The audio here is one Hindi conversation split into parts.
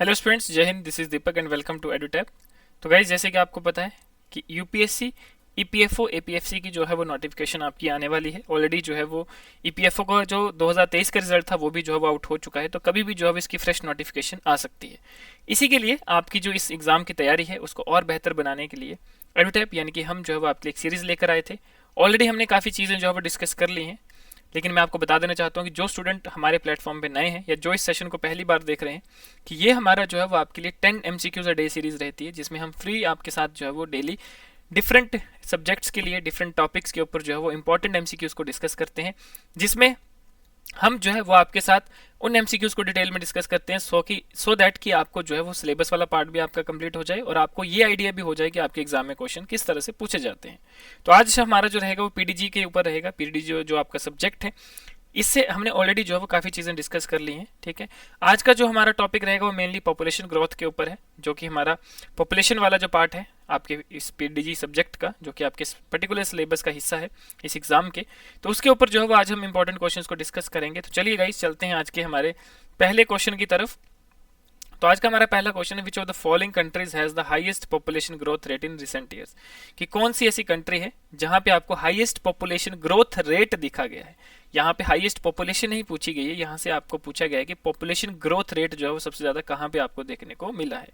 Hello students, Jai Hind. This is Deepak and welcome to Edutap. तो गाइज, जैसे कि आपको पता है कि यूपीएससी ईपीएफओ एपीएफसी की जो है वो नोटिफिकेशन आपकी आने वाली है। ऑलरेडी जो है वो ईपीएफओ का जो 2023 का रिजल्ट था वो भी जो है वो आउट हो चुका है, तो कभी भी जो है इसकी फ्रेश नोटिफिकेशन आ सकती है। इसी के लिए आपकी जो इस एग्जाम की तैयारी है उसको और बेहतर बनाने के लिए एडुटैप यानी कि हम जो है वो आपके लिए एक सीरीज लेकर आए थे। ऑलरेडी हमने काफ़ी चीज़ें जो है वो डिस्कस कर ली हैं, लेकिन मैं आपको बता देना चाहता हूँ कि जो स्टूडेंट हमारे प्लेटफॉर्म पे नए हैं या जो इस सेशन को पहली बार देख रहे हैं कि ये हमारा जो है वो आपके लिए 10 एमसीक्यूज अ डे सीरीज रहती है, जिसमें हम फ्री आपके साथ जो है वो डेली डिफरेंट सब्जेक्ट्स के लिए डिफरेंट टॉपिक्स के ऊपर जो है वो इंपॉर्टेंट एमसीक्यूज को डिस्कस करते हैं, जिसमें हम जो है वो आपके साथ उन एमसीक्यूज को डिटेल में डिस्कस करते हैं सो दैट कि आपको जो है वो सिलेबस वाला पार्ट भी आपका कंप्लीट हो जाए और आपको ये आइडिया भी हो जाए कि आपके एग्जाम में क्वेश्चन किस तरह से पूछे जाते हैं। तो आज हमारा जो रहेगा वो पीडीजी के ऊपर रहेगा। पीडीजी जो आपका सब्जेक्ट है, इससे हमने ऑलरेडी जो है वो काफ़ी चीज़ें डिस्कस कर ली हैं। ठीक है, आज का जो हमारा टॉपिक रहेगा वो मेनली पॉपुलेशन ग्रोथ के ऊपर है, जो कि हमारा पॉपुलेशन वाला जो पार्ट है आपके इस पीडीजी सब्जेक्ट का, जो कि आपके पर्टिकुलर सिलेबस का हिस्सा है इस एग्जाम के। तो उसके ऊपर जो है वो आज हम इंपॉर्टेंट क्वेश्चंस को डिस्कस करेंगे। तो चलिए गाइस, चलते हैं आज के हमारे पहले क्वेश्चन की तरफ। तो आज का हमारा पहला क्वेश्चन है, which of the following countries has the highest population growth rate in recent years. कि कौन सी ऐसी कंट्री है जहां पे आपको हाईएस्ट पॉपुलेशन ग्रोथ रेट दिखा गया है। यहाँ पे हाईएस्ट पॉपुलेशन नहीं पूछी गई है, यहाँ से आपको पूछा गया है कि पॉपुलेशन ग्रोथ रेट जो है वो सबसे ज्यादा कहाँ पे आपको देखने को मिला है।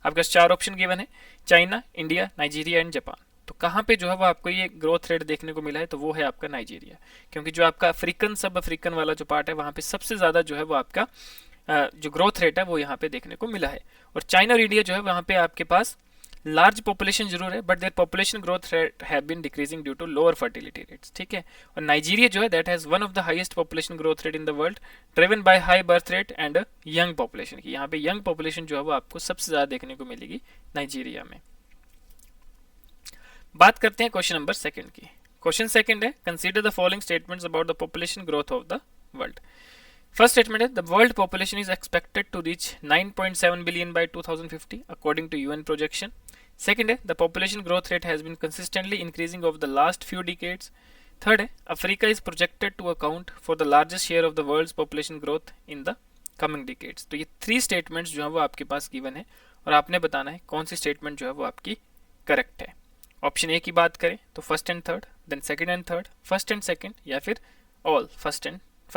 आपके चार ऑप्शन गिवन है, China, India, Nigeria and Japan. तो कहाँ पे जो है वो आपको ये ग्रोथ रेट देखने को मिला है, तो वो है आपका नाइजीरिया। क्योंकि जो आपका अफ्रीकन सब अफ्रीकन वाला जो पार्ट है वहाँ पे सबसे ज्यादा जो है वो आपका जो ग्रोथ रेट है वो यहाँ पे देखने को मिला है। और चाइना और इंडिया जो है वहाँ पे आपके पास लार्ज पॉपुलेशन जरूर है, but there population growth rate have been decreasing due to lower fertility rates. ठीक है, और नाइजीरिया जो है that has one of the highest population growth rate in the world, driven by high birth rate and young population की। यहाँ पे यंग पॉपुलेशन जो है वो आपको सबसे ज्यादा देखने को मिलेगी नाइजीरिया में। बात करते हैं क्वेश्चन नंबर सेकंड की। क्वेश्चन सेकंड है, consider the following statements about the population growth of the world. First statement is the world population is expected to reach 9.7 billion by 2050 according to UN projection. Second है, the population growth rate has been consistently increasing over the last few decades. Third है, Africa is projected to account for the largest share of the world's population growth in the coming decades. तो ये थ्री स्टेटमेंट्स जो है वो आपके पास गिवन है और आपने बताना है कौन सी स्टेटमेंट जो है वो आपकी करेक्ट है। ऑप्शन ए की बात करें तो first and third, then second and third, first and second, या फिर all first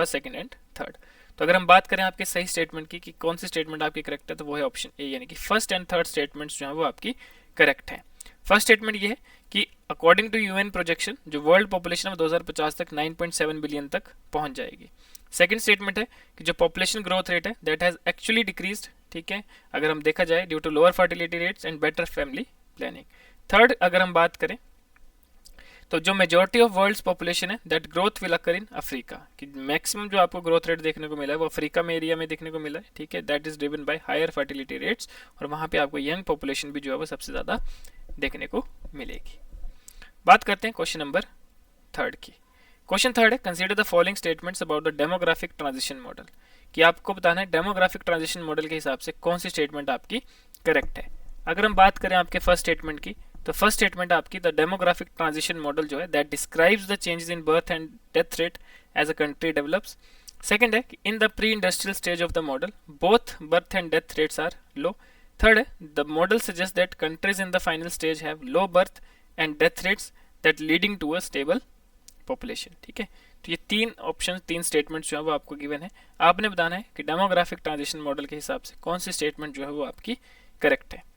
second and third. तो अगर हम बात करें आपके सही स्टेटमेंट की कि कौन सी स्टेटमेंट आपकी करेक्ट है, तो वो है ऑप्शन ए, यानी कि फर्स्ट एंड थर्ड स्टेटमेंट्स जो है वो आपकी करेक्ट है। फर्स्ट स्टेटमेंट ये है कि अकॉर्डिंग टू यूएन प्रोजेक्शन जो वर्ल्ड पॉपुलेशन है 2050 तक 9.7 बिलियन तक पहुंच जाएगी। सेकंड स्टेटमेंट है कि जो पॉपुलेशन ग्रोथ रेट है दैट हैज एक्चुअली डिक्रीज्ड। ठीक है, अगर हम देखा जाए due to lower fertility rates and better family planning. Third अगर हम बात करें तो जो मेजोरिटी ऑफ वर्ल्ड्स पॉपुलेशन है that growth will occur in Africa, कि मैक्सिमम जो आपको ग्रोथ रेट देखने को मिला है वो अफ्रीका में एरिया में देखने को मिला है। ठीक है, that is driven by higher fertility rates, और वहां पे आपको यंग पॉपुलेशन भी जो है वो सबसे ज्यादा देखने को मिलेगी। बात करते हैं क्वेश्चन नंबर थर्ड की। क्वेश्चन थर्ड है, consider the following statements about the demographic transition model. कि आपको बताना है डेमोग्राफिक ट्रांजिशन मॉडल के हिसाब से कौन सी स्टेटमेंट आपकी करेक्ट है। अगर हम बात करें आपके फर्स्ट स्टेटमेंट की, तो फर्स्ट स्टेटमेंट आपकी द डेमोग्राफिक ट्रांजिशन मॉडल जो है that describes the changes in birth and death rate as a country develops. Second है कि in the pre industrial stage of the model both birth and death rates are low. Third है, the model suggest that countries in the final stage have low birth and death rates that leading to a stable population. ठीक है, तो ये तीन ऑप्शन, तीन स्टेटमेंट जो है वो आपको गिवन है। आपने बताना है कि डेमोग्राफिक ट्रांजिशन मॉडल के हिसाब से कौन सी स्टेटमेंट जो है वो आपकी करेक्ट है।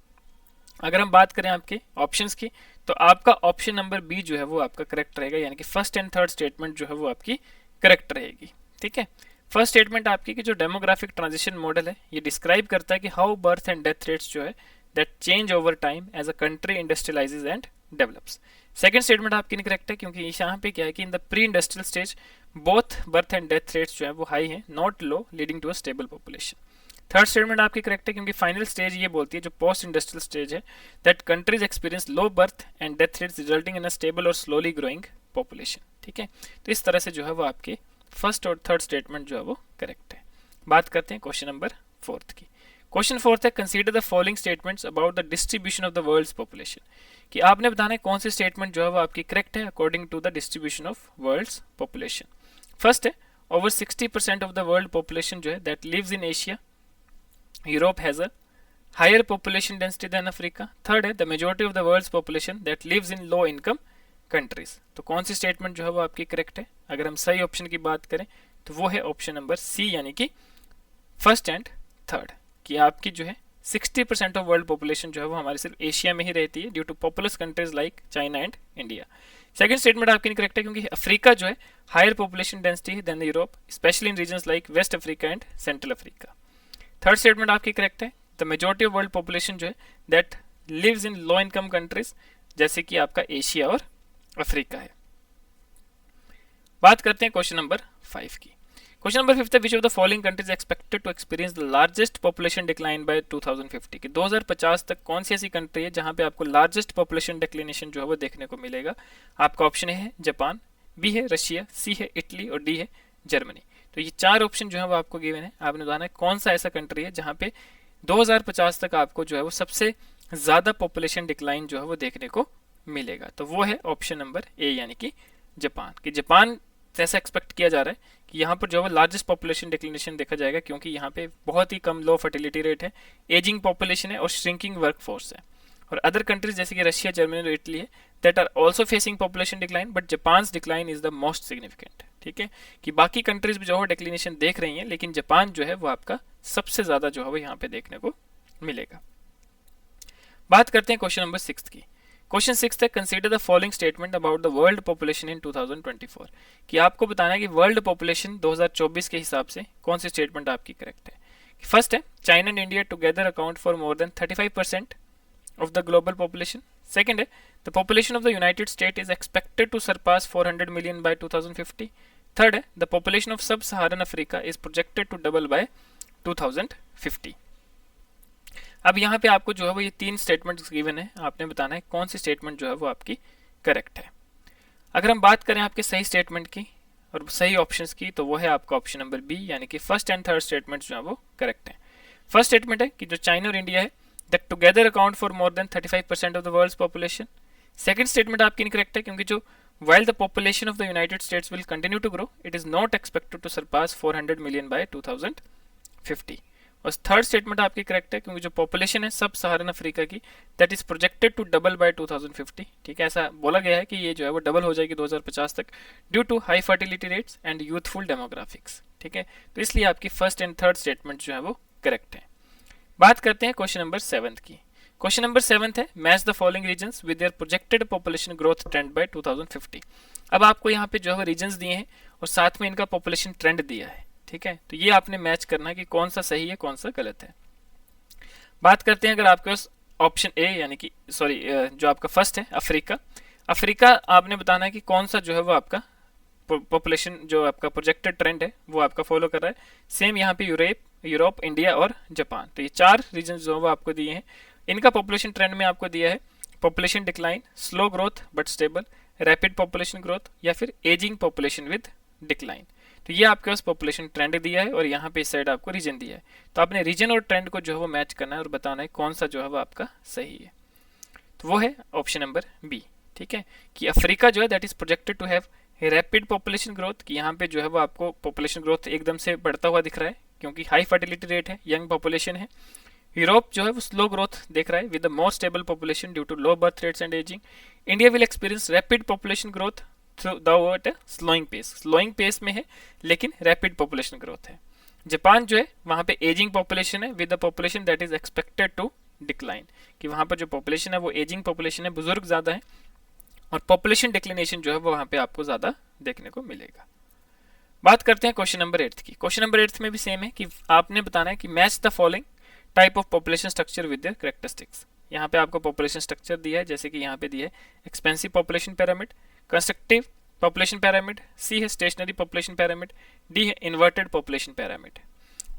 अगर हम बात करें आपके ऑप्शंस की, तो आपका ऑप्शन नंबर बी जो है वो आपका करेक्ट रहेगा, यानी कि फर्स्ट एंड थर्ड स्टेटमेंट जो है वो आपकी करेक्ट रहेगी। ठीक है, फर्स्ट स्टेटमेंट आपकी कि जो डेमोग्राफिक ट्रांजिशन मॉडल है ये डिस्क्राइब करता है कि how birth and death rates जो है that change over time as a country industrialises and develops. Second statement आपकी इनकरेक्ट है, क्योंकि यहाँ पे क्या है कि in the pre industrial stage both birth and death rates जो है वो हाई है, not low, leading to a stable population. Third statement आपकी करेक्ट है, क्योंकि फाइनल स्टेज ये बोलती है जो पोस्ट इंडस्ट्रियल स्टेज है that countries experience low birth and death rates resulting in a stable और स्लोली ग्रोइंग पॉपुलेशन। ठीक है, तो इस तरह से जो है वो आपके फर्स्ट और थर्ड स्टेटमेंट जो है वो करेक्ट है। बात करते हैं क्वेश्चन नंबर फोर्थ की। क्वेश्चन फोर्थ है, consider the following statements about the distribution of the world's population. कि आपने बताना है कौन सी स्टेटमेंट जो है वो आपकी करेक्ट है according to the distribution of world's population. First है, over 60% of the world population जो है that lives in Asia Europe has a higher population density than Africa. Third है the majority of the world's population that lives in low income countries. तो कौन सी स्टेटमेंट जो है वो आपकी करेक्ट है? अगर हम सही ऑप्शन की बात करें तो वो है ऑप्शन नंबर सी, यानी कि फर्स्ट एंड थर्ड, कि आपकी जो है 60% ऑफ वर्ल्ड पॉपुलेशन जो है वो हमारे सिर्फ एशिया में ही रहती है due to populous countries like China and India. Second statement आपकी करेक्ट है क्योंकि अफ्रीका जो है हायर पॉपुलेशन डेंसिटी है then Europe, especially in regions like West Africa and Central Africa. Third statement आपकी करेक्ट है, the majority of world population जो है that lives in low income countries, जैसे कि आपका एशिया और अफ्रीका है। बात करते हैं क्वेश्चन नंबर 5 की। क्वेश्चन नंबर 5 है which of the following countries expected to experience the largest population decline by 2050, कि 2050 तक कौन सी ऐसी कंट्री है जहां पे आपको लार्जेस्ट पॉपुलेशन डिक्लिनेशन जो है वो देखने को मिलेगा। आपका ऑप्शन है जापान, बी है रशिया, सी है इटली और डी है जर्मनी। तो ये चार ऑप्शन जो है वो आपको गिवन है, आपने बताना है कौन सा ऐसा कंट्री है जहां पे 2050 तक आपको जो है वो सबसे ज्यादा पॉपुलेशन डिक्लाइन जो है वो देखने को मिलेगा। तो वो है ऑप्शन नंबर ए, यानी कि जापान। कि जापान ऐसा एक्सपेक्ट किया जा रहा है कि यहाँ पर जो है लार्जेस्ट पॉपुलेशन डिक्लिनेशन देखा जाएगा, क्योंकि यहाँ पे बहुत ही कम लो फर्टिलिटी रेट है, एजिंग पॉपुलेशन है और श्रिंकिंग वर्क फोर्स है। और अदर कंट्रीज जैसे कि रशिया, जर्मनी और इटली है that are also facing population decline, but Japan decline is the most significant. ठीक है, कि बाकी कंट्रीज भी जो है डिक्लिनेशन देख रही हैं, लेकिन जापान जो है वो आपका सबसे ज्यादा जो है वो यहाँ पे देखने को मिलेगा। बात करते हैं क्वेश्चन नंबर 6 की। क्वेश्चन 6 है consider the following statement about the world population in 2024, कि आपको बताना है कि वर्ल्ड पॉपुलेशन 2024 के हिसाब से कौन सी स्टेटमेंट आपकी करेक्ट है। फर्स्ट है China and India together account for more than 35% of the global population. Second, the population of the United States is expected to surpass 400 million by 2050. Third, the population of sub-Saharan Africa is projected to double by 2050. अब यहाँ पे आपको जो है वो ये तीन स्टेटमेंट्स गिवन है, आपने बताना है कौन सी स्टेटमेंट जो है वो आपकी करेक्ट है। अगर हम बात करें आपके सही स्टेटमेंट की और सही ऑप्शंस की, तो वो है आपका ऑप्शन नंबर बी, यानी कि फर्स्ट एंड थर्ड स्टेटमेंट्स जो है वो करेक्ट है। फर्स्ट स्टेटमेंट है कि जो चाइना और इंडिया है that together account for more than 35% of the world's population. Second statement आपकी incorrect है क्योंकि जो while the population of the United States will continue to grow, it is not expected to surpass 400 million by 2050. और थर्ड स्टेटमेंट आपकी करेक्ट है क्योंकि जो पॉपुलेशन है सब सहारन अफ्रीका की that is projected to double by 2050। ठीक है, ऐसा बोला गया है कि ये जो है वो डबल हो जाएगी 2050 तक due to high fertility rates and youthful demographics. ठीक है, तो इसलिए आपकी फर्स्ट एंड थर्ड स्टेटमेंट जो है वो करेक्ट है। बात करते हैं क्वेश्चन नंबर 7 की। क्वेश्चन नंबर 7 है match the following regions with their projected population growth trend by 2050। अब आपको यहाँ पे जो है रीजन्स दिए हैं और साथ में इनका पॉपुलेशन ट्रेंड दिया है। ठीक है, तो ये आपने मैच करना है कि कौन सा सही है कौन सा गलत है। बात करते हैं अगर आपके पास ऑप्शन ए यानी कि सॉरी जो आपका फर्स्ट है अफ्रीका, अफ्रीका आपने बताना है कि कौन सा जो है वो आपका पॉपुलेशन जो आपका प्रोजेक्टेड ट्रेंड है वो आपका फॉलो कर रहा है। सेम यहाँ पे यूरोप, इंडिया और जापान, तो ये चार रीजन जो है वो आपको दिए हैं। इनका पॉपुलेशन ट्रेंड में आपको दिया है population decline, slow growth but stable, rapid population growth या फिर एजिंग पॉपुलेशन विद डिक्लाइन। तो ये आपके पास पॉपुलेशन ट्रेंड दिया है और यहाँ पे इस साइड आपको रीजन दिया है। तो आपने रीजन और ट्रेंड को जो है वो मैच करना है और बताना है कौन सा जो है वो आपका सही है। तो वो है ऑप्शन नंबर बी। ठीक है, कि अफ्रीका जो है that is projected to have rapid population growth, कि यहाँ पे जो है वो आपको पॉपुलेशन ग्रोथ एकदम से बढ़ता हुआ दिख रहा है क्योंकि हाई फर्टिलिटी रेट है, यंग पॉपुलेशन है। यूरोप जो है वो स्लो ग्रोथ देख रहा है with the more stable population due to low birth rates and ageing. India will experience rapid population growth through slowing pace में है लेकिन रैपिड पॉपुलेशन ग्रोथ है। जापान जो है वहां पे एजिंग पॉपुलेशन है with the population that is expected to decline, कि वहां पर जो पॉपुलेशन है वो एजिंग पॉपुलेशन है, बुजुर्ग ज्यादा है और पॉपुलेशन डिक्लिनेशन जो है वो वहां पे आपको ज्यादा देखने को मिलेगा। बात करते हैं क्वेश्चन नंबर 8 की। क्वेश्चन नंबर 8 में भी सेम है कि आपने बताना है कि match the following type of population structure with their characteristics. यहाँ पे आपको पॉपुलेशन स्ट्रक्चर दिया है, जैसे कि यहाँ पे दिया है expensive population pyramid, constructive population pyramid, C है स्टेशनरी पॉपुलेशन पिरामिड, डी है इन्वर्टेड पॉपुलेशन पिरामिड।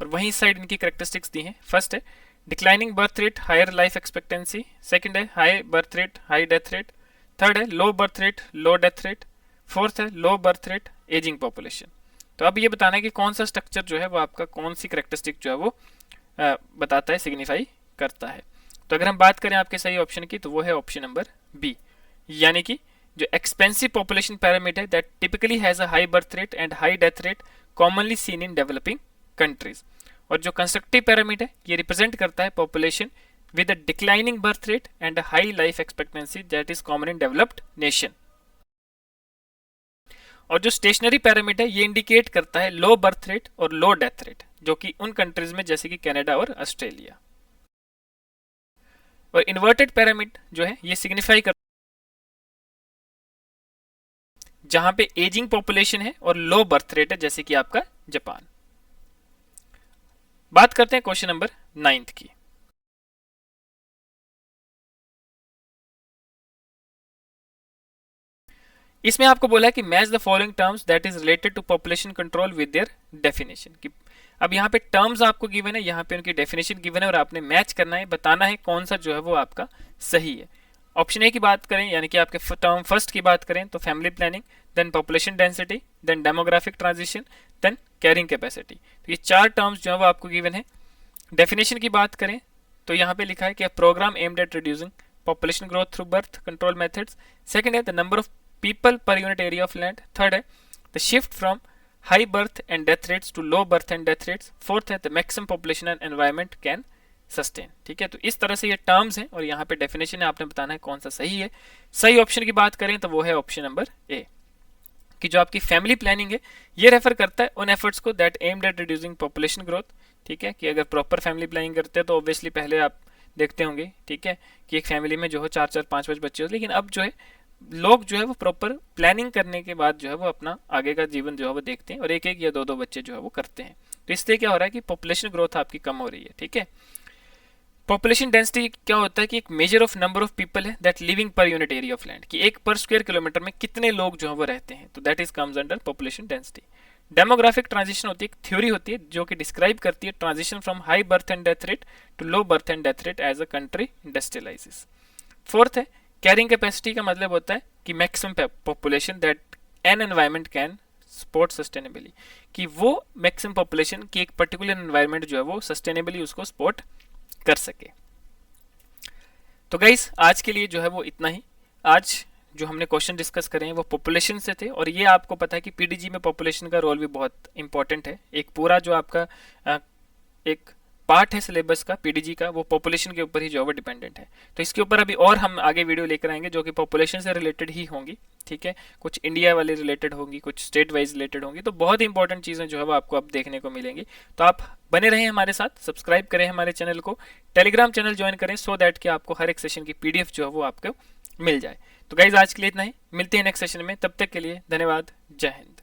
और वहीं साइड इनकी कैरेक्टरिस्टिक्स दी हैं। फर्स्ट है declining birth rate, higher life expectancy. Second है high birth rate, high death rate. Third है low birth rate, low death rate. Fourth है low birth rate, ageing population. तो अब ये बताना है कि कौन सा स्ट्रक्चर जो है वो आपका कौन सी कैरेक्टरिस्टिक जो है वो बताता है, सिग्निफाई करता है। तो अगर हम बात करें आपके सही ऑप्शन की तो वो है ऑप्शन नंबर बी, यानी कि जो एक्सपेंसिव पॉपुलेशन पैरामीटर है that typically has a high birth rate and high death rate commonly seen in developing countries. और जो कंस्ट्रक्टिव पिरामिड है ये रिप्रेजेंट करता है population with a declining birth rate and a high life expectancy that is common in developed nation. और जो स्टेशनरी पिरामिड है ये इंडिकेट करता है लो बर्थ रेट और लो डेथ रेट, जो कि उन कंट्रीज में जैसे कि कनाडा और ऑस्ट्रेलिया। और इन्वर्टेड पिरामिड जो है ये सिग्निफाई कर जहां पे एजिंग पॉपुलेशन है और लो बर्थ रेट है, जैसे कि आपका जापान। बात करते हैं क्वेश्चन नंबर 9 की। इसमें आपको बोला है कि match the following terms that is related to population control with their definition. कि अब यहाँ पे टर्म्स आपको गिवन है, यहाँ पे उनकी डेफिनेशन गिवन है और आपने मैच करना है, बताना है कौन सा जो है वो आपका सही है। ऑप्शन ए की बात करें यानी कि आपके टर्म फर्स्ट की बात करें तो family planning, then population density, then demographic transition, then carrying capacity. तो ये 4 टर्म्स जो है वो आपको गिवन है। डेफिनेशन की बात करें तो यहाँ पे लिखा है कि programme aimed at reducing population growth through birth control methods. Second है the number of people per unit area of land. Third है the shift from high birth and death rates to low birth and death rates. Fourth है the maximum population and environment can sustain. ठीक है, तो इस तरह से ये टर्म्स हैं और यहाँ पे डेफिनेशन है, आपने बताना है कौन सा सही है। सही ऑप्शन की बात करें तो वो है ऑप्शन नंबर ए, कि जो आपकी फैमिली प्लानिंग है ये रेफर करता है उन एफर्ट्स को that aimed at reducing population growth. ठीक है, कि अगर प्रॉपर फैमिली प्लानिंग करते हैं तो ऑब्वियसली पहले आप देखते होंगे, ठीक है, कि एक फैमिली में जो है 4-4 5-5 बच्चे हो, लेकिन अब जो है लोग जो है वो प्रॉपर प्लानिंग करने के बाद जो है वो अपना आगे का जीवन जो है वो देखते हैं और एक एक या 2-2 बच्चे जो है वो करते हैं। तो इससे क्या हो रहा है कि पॉपुलेशन ग्रोथ आपकी कम हो रही है। ठीक है, पॉपुलेशन डेंसिटी क्या होता है कि एक measure of number of people है that living per unit area of land, कि एक पर स्क्वायर किलोमीटर में कितने लोग जो है वो रहते हैं, तो that is comes under population density. Demographic transition होती है, एक थ्योरी होती है जो कि डिस्क्राइब करती है transition from high birth and death rate to low birth and death rate as a country industrialises. Fourth है कैरिंग कैपेसिटी, का मतलब होता है कि maximum population that an environment can support sustainably, कि वो मैक्सिमम पॉपुलेशन की एक पर्टिकुलर एनवायरमेंट जो है वो सस्टेनेबली उसको सपोर्ट कर सके। तो गाइस आज के लिए जो है वो इतना ही। आज जो हमने क्वेश्चन डिस्कस करे हैं वो पॉपुलेशन से थे, और ये आपको पता है कि पीडीजी में पॉपुलेशन का रोल भी बहुत इंपॉर्टेंट है। एक पूरा जो आपका एक पार्ट है सिलेबस का पीडीजी का, वो पॉपुलेशन के ऊपर ही जो है डिपेंडेंट है। तो इसके ऊपर अभी और हम आगे वीडियो लेकर आएंगे जो कि पॉपुलेशन से रिलेटेड ही होंगी। ठीक है, कुछ इंडिया वाले रिलेटेड होंगी, कुछ स्टेट वाइज रिलेटेड होंगी, तो बहुत इंपॉर्टेंट चीज़ें जो है वो आपको अब देखने को मिलेंगी। तो आप बने रहें हमारे साथ, सब्सक्राइब करें हमारे चैनल को, टेलीग्राम चैनल ज्वाइन करें सो दैट कि आपको हर एक सेशन की पीडीएफ जो है वो आपको मिल जाए। तो गाइज आज के लिए इतना ही, मिलते हैं नेक्स्ट सेशन में, तब तक के लिए धन्यवाद, जय हिंद।